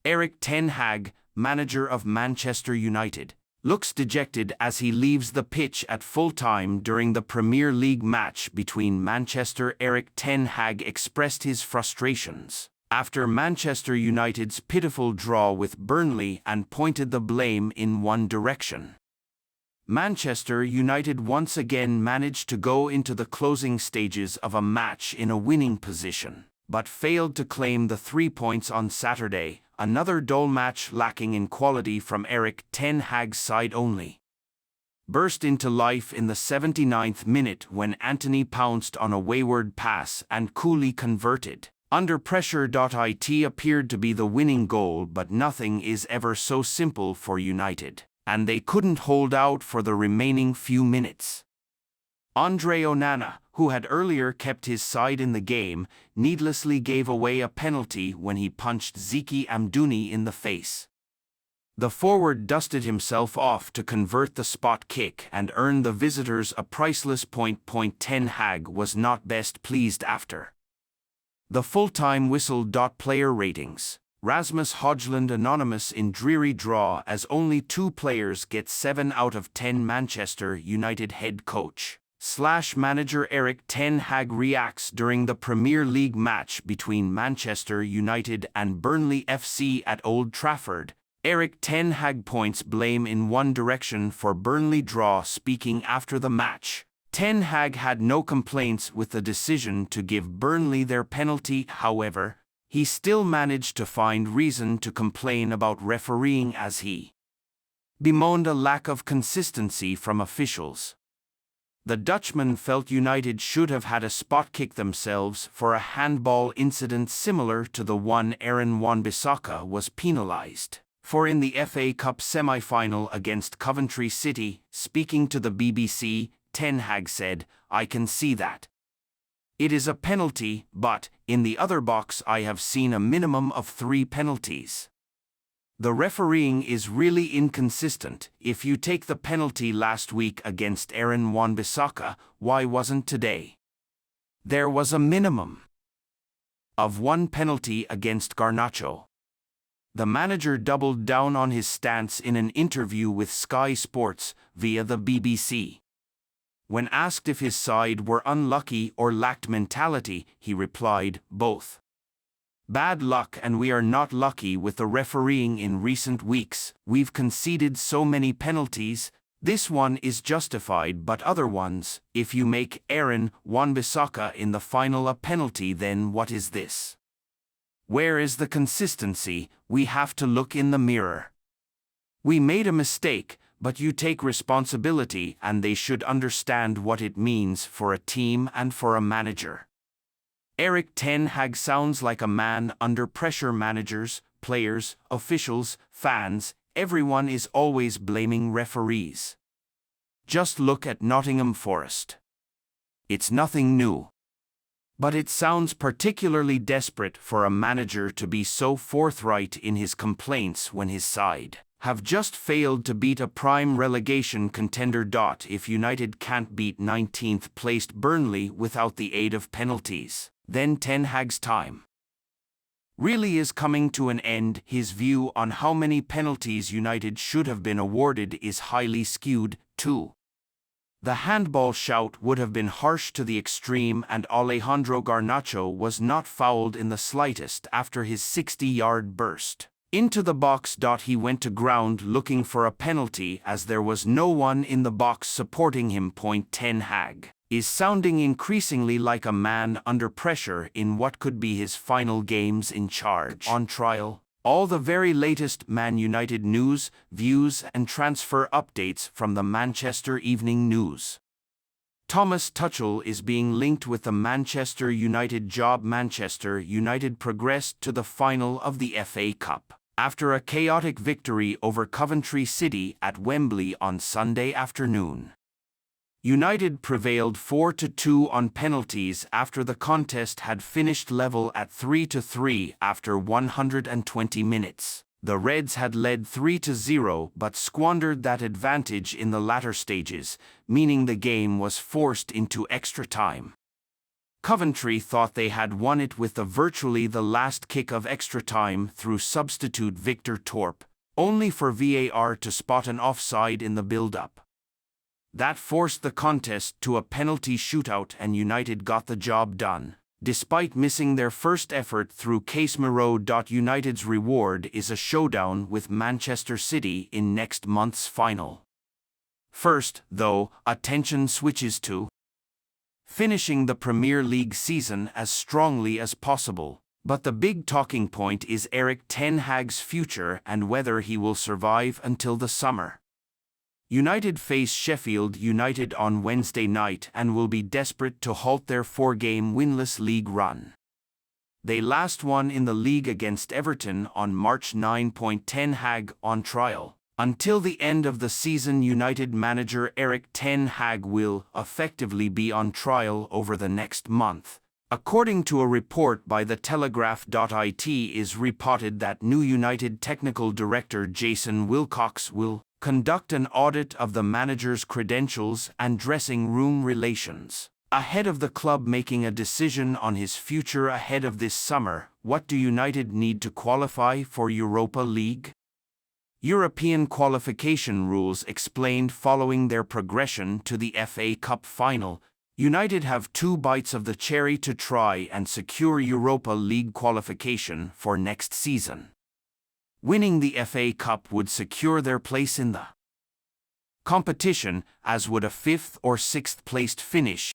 Erik ten Hag, manager of Manchester United, looks dejected as he leaves the pitch at full-time during the Premier League match between Manchester. Erik ten Hag expressed his frustrations after Manchester United's pitiful draw with Burnley and pointed the blame in one direction. Manchester United once again managed to go into the closing stages of a match in a winning position, but failed to claim the 3 points on Saturday, another dull match lacking in quality from Erik ten Hag's side only. Burst into life in the 79th minute when Anthony pounced on a wayward pass and coolly converted. Under pressure. It appeared to be the winning goal, but nothing is ever so simple for United, and they couldn't hold out for the remaining few minutes. Andre Onana, who had earlier kept his side in the game, needlessly gave away a penalty when he punched Zeki Amdouni in the face. The forward dusted himself off to convert the spot kick and earn the visitors a priceless point. Ten Hag was not best pleased after the full-time whistle. Player ratings. Rasmus Højlund anonymous in dreary draw as only 2 players get 7 out of 10. Manchester United head coach / manager Erik ten Hag reacts during the Premier League match between Manchester United and Burnley FC at Old Trafford. Erik ten Hag points blame in one direction for Burnley draw. Speaking after the match, ten Hag had no complaints with the decision to give Burnley their penalty. However, he still managed to find reason to complain about refereeing as he bemoaned a lack of consistency from officials. The Dutchman felt United should have had a spot kick themselves for a handball incident similar to the one Aaron Wan-Bissaka was penalised for in the FA Cup semi-final against Coventry City. Speaking to the BBC, ten Hag said, "I can see that it is a penalty, but in the other box I have seen a minimum of 3 penalties. The refereeing is really inconsistent. If you take the penalty last week against Aaron Wan-Bissaka, why wasn't today? There was a minimum of 1 penalty against Garnacho." The manager doubled down on his stance in an interview with Sky Sports via the BBC. When asked if his side were unlucky or lacked mentality, he replied, "Both. Bad luck, and we are not lucky with the refereeing in recent weeks. We've conceded so many penalties. This one is justified, but other ones, if you make Aaron Wan-Bissaka in the final a penalty, then what is this? Where is the consistency? We have to look in the mirror. We made a mistake, but you take responsibility, and they should understand what it means for a team and for a manager." Erik ten Hag sounds like a man under pressure. Managers, players, officials, fans, everyone is always blaming referees. Just look at Nottingham Forest. It's nothing new. But it sounds particularly desperate for a manager to be so forthright in his complaints when his side have just failed to beat a prime relegation contender. If United can't beat 19th-placed Burnley without the aid of penalties, then ten Hag's time really is coming to an end. His view on how many penalties United should have been awarded is highly skewed, too. The handball shout would have been harsh to the extreme, and Alejandro Garnacho was not fouled in the slightest after his 60-yard burst into the box. He went to ground looking for a penalty as there was no one in the box supporting him. Ten Hag is sounding increasingly like a man under pressure in what could be his final games in charge. On trial, all the very latest Man United news, views and transfer updates from the Manchester Evening News. Thomas Tuchel is being linked with the Manchester United job. Manchester United progressed to the final of the FA Cup after a chaotic victory over Coventry City at Wembley on Sunday afternoon. United prevailed 4-2 on penalties after the contest had finished level at 3-3 after 120 minutes. The Reds had led 3-0 but squandered that advantage in the latter stages, meaning the game was forced into extra time. Coventry thought they had won it with virtually the last kick of extra time through substitute Victor Torp, only for VAR to spot an offside in the build-up. That forced the contest to a penalty shootout and United got the job done, despite missing their first effort through Casemiro. United's reward is a showdown with Manchester City in next month's final. First, though, attention switches to finishing the Premier League season as strongly as possible. But the big talking point is Erik ten Hag's future and whether he will survive until the summer. United face Sheffield United on Wednesday night and will be desperate to halt their 4-game winless league run. They last won in the league against Everton on March 9. Ten Hag on trial. Until the end of the season, United manager Erik ten Hag will effectively be on trial over the next month. According to a report by The Telegraph. It is reported that new United technical director Jason Wilcox will conduct an audit of the manager's credentials and dressing room relations. Ahead of the club making a decision on his future ahead of this summer, what do United need to qualify for Europa League? European qualification rules explained following their progression to the FA Cup final. United have 2 bites of the cherry to try and secure Europa League qualification for next season. Winning the FA Cup would secure their place in the competition, as would a 5th or 6th placed finish